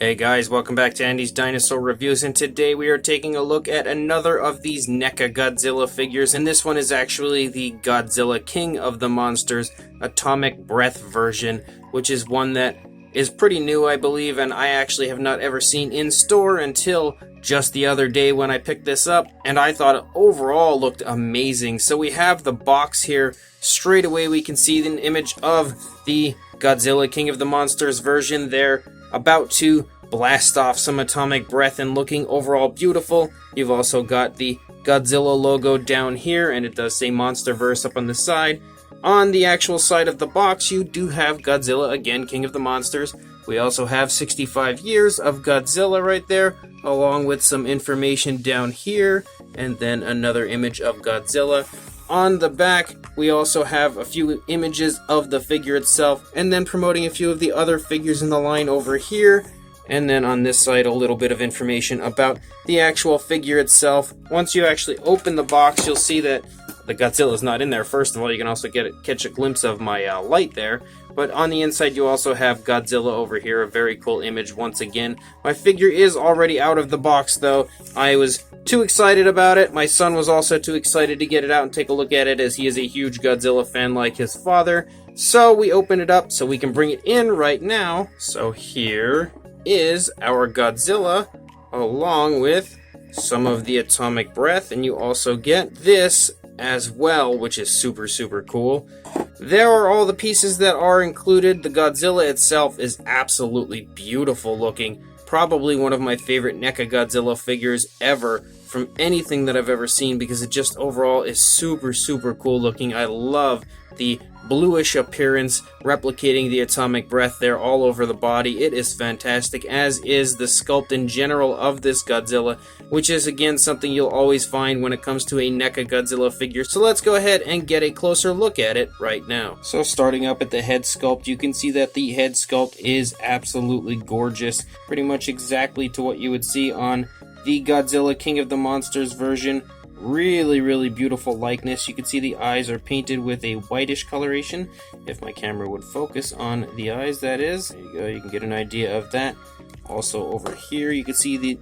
Hey guys, welcome back to Andy's Dinosaur Reviews, and today we are taking a look at another of these Neca Godzilla figures, and this one is actually the Godzilla King of the Monsters Atomic Breath version, which is one that is pretty new, I believe, and I actually have not ever seen in store until just the other day when I picked this up, and I thought it overall looked amazing. So we have the box here. Straight away we can see an image of the Godzilla King of the Monsters version there, about to blast off some atomic breath and looking overall beautiful. You've also got the Godzilla logo down here, and it does say Monsterverse up on the side. On the actual side of the box, you do have Godzilla, again, King of the Monsters. We also have 65 years of Godzilla right there, along with some information down here, and then another image of Godzilla. On the back, we also have a few images of the figure itself, and then promoting a few of the other figures in the line over here. And then on this side, a little bit of information about the actual figure itself. Once you actually open the box, you'll see that the Godzilla is not in there. First of all, you can also catch a glimpse of my light there. But on the inside, you also have Godzilla over here, a very cool image once again. My figure is already out of the box, though. I was too excited about it. My son was also too excited to get it out and take a look at it, as he is a huge Godzilla fan like his father. So we open it up so we can bring it in right now. So here is our Godzilla, along with some of the atomic breath, and you also get this as well, which is super cool. There are all the pieces that are included. The Godzilla itself is absolutely beautiful looking, probably one of my favorite NECA Godzilla figures ever from anything that I've ever seen, because it just overall is super cool looking. I love the bluish appearance, replicating the atomic breath there all over the body. It is fantastic, as is the sculpt in general of this Godzilla, which is again something you'll always find when it comes to a NECA Godzilla figure. So let's go ahead and get a closer look at it right now. So starting up at the head sculpt, you can see that the head sculpt is absolutely gorgeous, pretty much exactly to what you would see on the Godzilla King of the Monsters version. Really beautiful likeness. You can see the eyes are painted with a whitish coloration. If my camera would focus on the eyes, that is. There you go, you can get an idea of that. Also over here, you can see the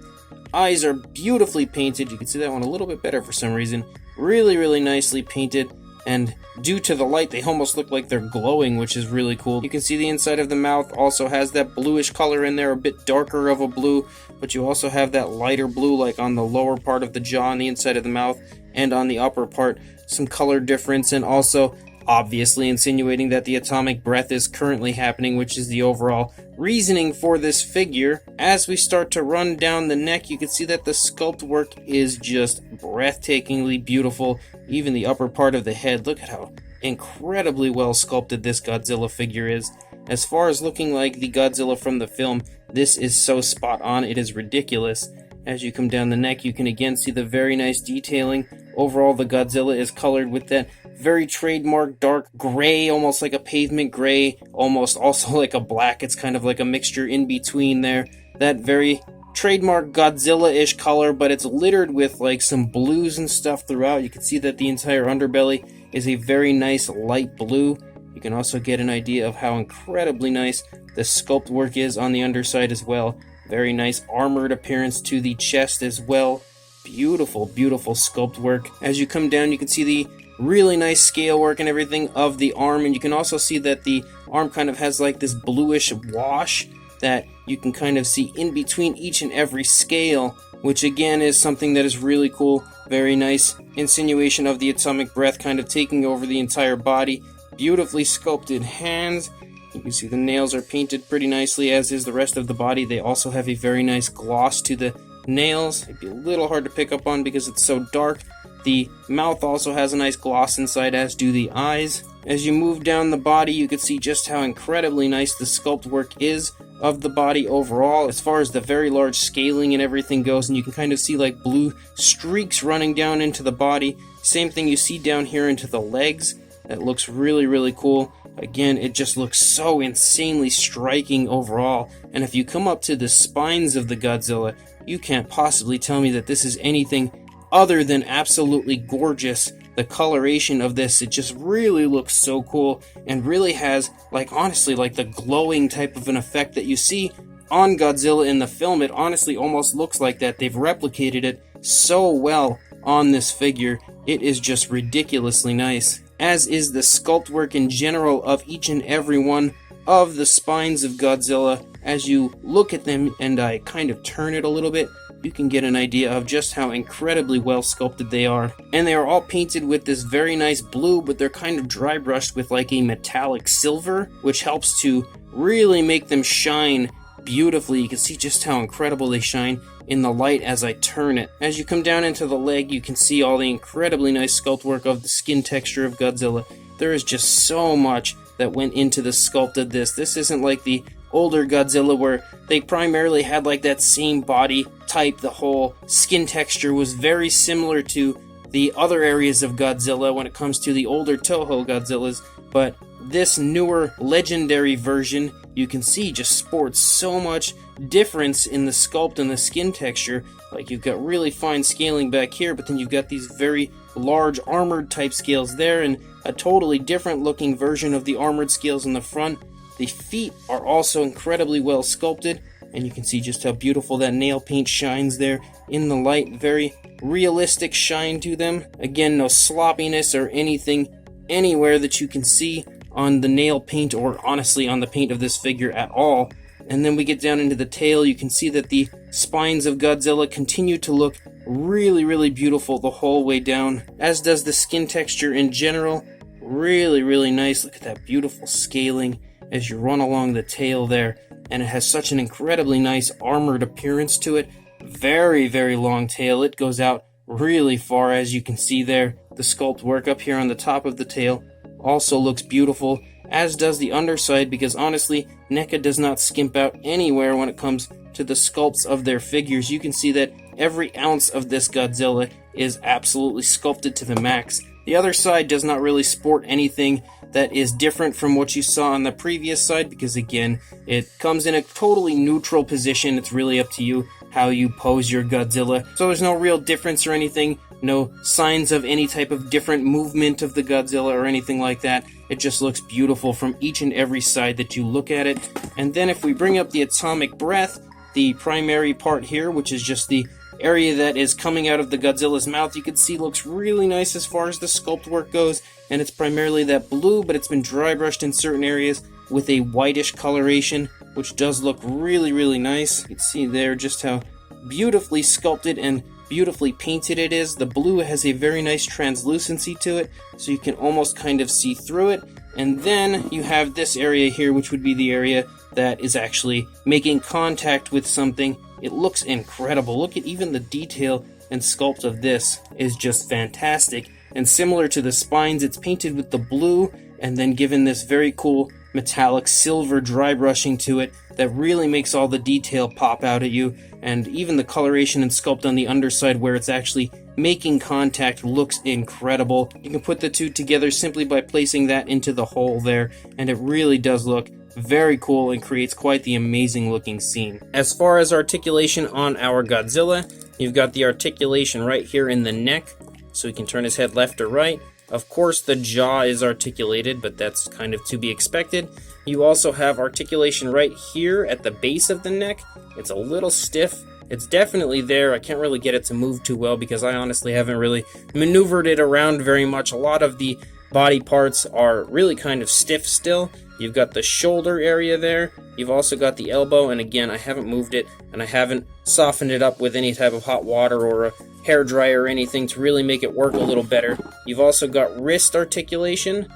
eyes are beautifully painted. You can see that one a little bit better for some reason. Really nicely painted. And due to the light, they almost look like they're glowing, which is really cool. You can see the inside of the mouth also has that bluish color in there, a bit darker of a blue, but you also have that lighter blue like on the lower part of the jaw on the inside of the mouth, and on the upper part, some color difference, and also obviously insinuating that the atomic breath is currently happening, which is the overall reasoning for this figure. As we start to run down the neck, you can see that the sculpt work is just breathtakingly beautiful. Even the upper part of the head, look at how incredibly well sculpted this Godzilla figure is. As far as looking like the Godzilla from the film, this is so spot on, it is ridiculous. As you come down the neck, you can again see the very nice detailing. Overall, the Godzilla is colored with that very trademark dark gray, almost like a pavement gray, almost also like a black. It's kind of like a mixture in between there. That very trademark Godzilla-ish color, but it's littered with like some blues and stuff throughout. You can see that the entire underbelly is a very nice light blue. You can also get an idea of how incredibly nice the sculpt work is on the underside as well. Very nice armored appearance to the chest as well. Beautiful sculpt work. As you come down, you can see the really nice scale work and everything of the arm, and you can also see that the arm kind of has like this bluish wash that you can kind of see in between each and every scale, which again is something that is really cool. Very nice insinuation of the atomic breath kind of taking over the entire body. Beautifully sculpted hands. You can see the nails are painted pretty nicely, as is the rest of the body. They also have a very nice gloss to the nails. It'd be a little hard to pick up on because it's so dark. The mouth also has a nice gloss inside, as do the eyes. As you move down the body, you can see just how incredibly nice the sculpt work is of the body overall, as far as the very large scaling and everything goes, and you can kind of see like blue streaks running down into the body. Same thing you see down here into the legs. That looks really cool. Again, it just looks so insanely striking overall. And if you come up to the spines of the Godzilla, you can't possibly tell me that this is anything other than absolutely gorgeous. The coloration of this, it just really looks so cool, and really has, like, honestly, like the glowing type of an effect that you see on Godzilla in the film, it honestly almost looks like that. They've replicated it so well on this figure. It is just ridiculously nice. As is the sculpt work in general of each and every one of the spines of Godzilla. As you look at them and I kind of turn it a little bit, you can get an idea of just how incredibly well sculpted they are. And they are all painted with this very nice blue, but they're kind of dry brushed with like a metallic silver, which helps to really make them shine beautifully. You can see just how incredible they shine in the light as I turn it. As you come down into the leg, you can see all the incredibly nice sculpt work of the skin texture of Godzilla. There is just so much that went into the sculpt of this. This isn't like the older Godzilla where they primarily had like that same body type. The whole skin texture was very similar to the other areas of Godzilla when it comes to the older Toho Godzillas, but this newer legendary version, you can see, just sports so much difference in the sculpt and the skin texture. Like, you've got really fine scaling back here, but then you've got these very large armored type scales there, and a totally different looking version of the armored scales in the front. The feet are also incredibly well sculpted, and you can see just how beautiful that nail paint shines there in the light. Very realistic shine to them. Again, no sloppiness or anything anywhere that you can see on the nail paint, or honestly on the paint of this figure at all. And then we get down into the tail. You can see that the spines of Godzilla continue to look really, really beautiful the whole way down, as does the skin texture in general. Really, really nice. Look at that beautiful scaling as you run along the tail there, and it has such an incredibly nice armored appearance to it. Very, very long tail. It goes out really far, as you can see there. The sculpt work up here on the top of the tail also looks beautiful, as does the underside, because honestly, Neca does not skimp out anywhere when it comes to the sculpts of their figures. You can see that every ounce of this Godzilla is absolutely sculpted to the max. The other side does not really sport anything that is different from what you saw on the previous side, because again, it comes in a totally neutral position. It's really up to you how you pose your Godzilla. So there's no real difference or anything, no signs of any type of different movement of the Godzilla or anything like that. It just looks beautiful from each and every side that you look at it. And then if we bring up the atomic breath, the primary part here, which is just the area that is coming out of the Godzilla's mouth, you can see looks really nice as far as the sculpt work goes, and it's primarily that blue, but it's been dry brushed in certain areas with a whitish coloration, which does look really, really nice. You can see there just how beautifully sculpted and beautifully painted it is. The blue has a very nice translucency to it, so you can almost kind of see through it. And then you have this area here, which would be the area that is actually making contact with something. It looks incredible. Look at even the detail and sculpt of this is just fantastic. And similar to the spines, it's painted with the blue and then given this very cool metallic silver dry brushing to it that really makes all the detail pop out at you. And even the coloration and sculpt on the underside where it's actually making contact looks incredible. You can put the two together simply by placing that into the hole there, and it really does look very cool and creates quite the amazing looking scene. As far as articulation on our Godzilla, you've got the articulation right here in the neck, so he can turn his head left or right. Of course, the jaw is articulated, but that's kind of to be expected. You also have articulation right here at the base of the neck. It's a little stiff. It's definitely there. I can't really get it to move too well because I honestly haven't really maneuvered it around very much. A lot of the body parts are really kind of stiff still. You've got the shoulder area there. You've also got the elbow, and again, I haven't moved it, and I haven't softened it up with any type of hot water or a hairdryer or anything to really make it work a little better. You've also got wrist articulation.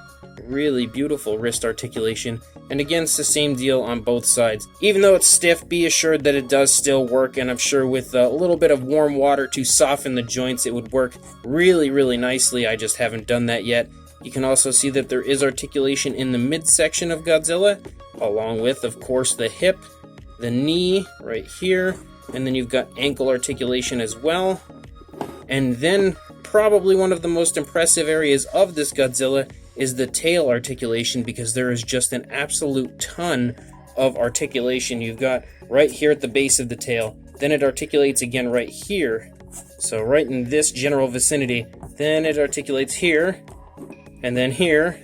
Really beautiful wrist articulation. And again, it's the same deal on both sides. Even though it's stiff, be assured that it does still work, and I'm sure with a little bit of warm water to soften the joints, it would work really, really nicely. I just haven't done that yet. You can also see that there is articulation in the midsection of Godzilla, along with, of course, the hip, the knee right here, and then you've got ankle articulation as well. And then, probably one of the most impressive areas of this Godzilla is the tail articulation, because there is just an absolute ton of articulation. You've got right here at the base of the tail, then it articulates again right here, so right in this general vicinity, then it articulates here, and then here,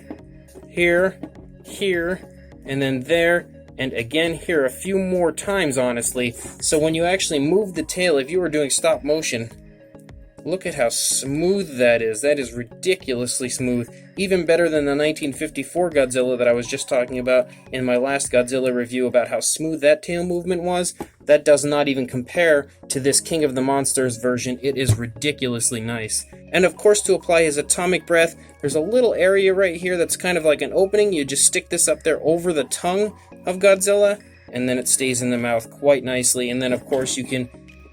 here, here, and then there, and again here a few more times, honestly. So when you actually move the tail, if you were doing stop motion, look at how smooth that is. That is ridiculously smooth. Even better than the 1954 Godzilla that I was just talking about in my last Godzilla review about how smooth that tail movement was. That does not even compare to this King of the Monsters version. It is ridiculously nice. And of course, to apply his atomic breath, there's a little area right here that's kind of like an opening. You just stick this up there over the tongue of Godzilla, and then it stays in the mouth quite nicely. And then of course you can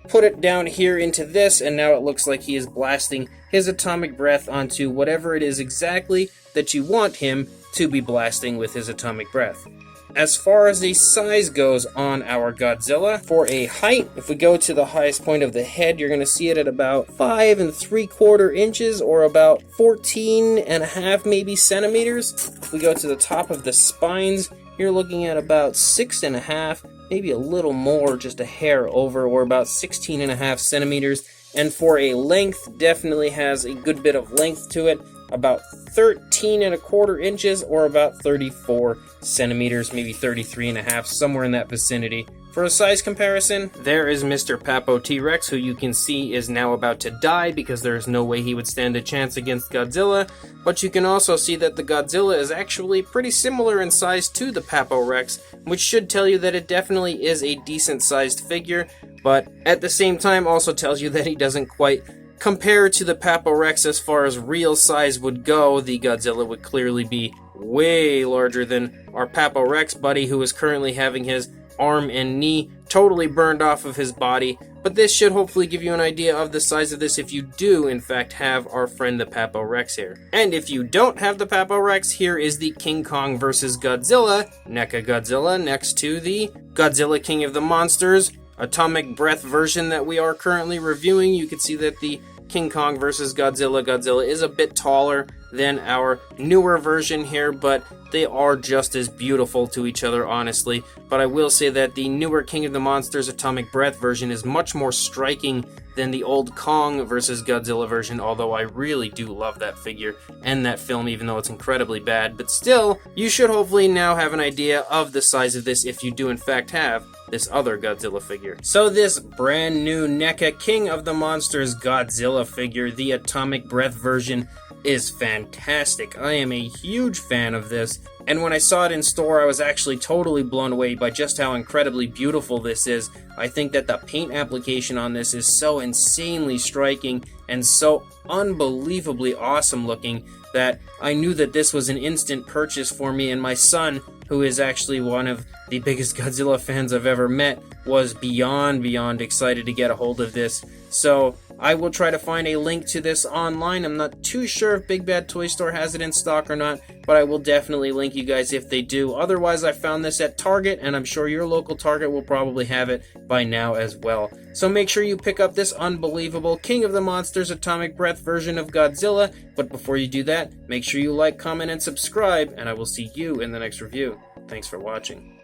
put it down here into this, and now it looks like he is blasting his atomic breath onto whatever it is exactly that you want him to be blasting with his atomic breath. As far as the size goes on our Godzilla, for a height, if we go to the highest point of the head, you're going to see it at about 5 3/4 inches, or about 14.5 maybe centimeters. If we go to the top of the spines, you're looking at about 6.5, maybe a little more, just a hair over, or about 16.5 centimeters. And for a length, definitely has a good bit of length to it, about 13.25 inches, or about 34 centimeters, maybe 33.5, somewhere in that vicinity. For a size comparison, there is Mr. Papo T-Rex, who you can see is now about to die because there is no way he would stand a chance against Godzilla. But you can also see that the Godzilla is actually pretty similar in size to the Papo Rex, which should tell you that it definitely is a decent-sized figure, but at the same time also tells you that he doesn't quite compare to the Papo Rex as far as real size would go. The Godzilla would clearly be way larger than our Papo Rex buddy, who is currently having his arm and knee totally burned off of his body. But this should hopefully give you an idea of the size of this if you do in fact have our friend the Papo Rex here. And if you don't have the Papo Rex, here is the King Kong vs. Godzilla, Neca Godzilla, next to the Godzilla King of the Monsters atomic breath version that we are currently reviewing. You can see that the King Kong vs. Godzilla is a bit taller than our newer version here, but they are just as beautiful to each other, honestly. But I will say that the newer King of the Monsters atomic breath version is much more striking than the old Kong vs. Godzilla version, although I really do love that figure and that film, even though it's incredibly bad. But still, you should hopefully now have an idea of the size of this if you do in fact have this other Godzilla figure. So this brand new Neca King of the Monsters Godzilla figure, the atomic breath version, is fantastic. I am a huge fan of this, and when I saw it in store, I was actually totally blown away by just how incredibly beautiful this is. I think that the paint application on this is so insanely striking and so unbelievably awesome looking that I knew that this was an instant purchase for me, and my son, who is actually one of the biggest Godzilla fans I've ever met, was beyond excited to get a hold of this. So I will try to find a link to this online. I'm not too sure if Big Bad Toy Store has it in stock or not, but I will definitely link you guys if they do. Otherwise, I found this at Target, and I'm sure your local Target will probably have it by now as well. So make sure you pick up this unbelievable King of the Monsters atomic breath version of Godzilla. But before you do that, make sure you like, comment, and subscribe, and I will see you in the next review. Thanks for watching.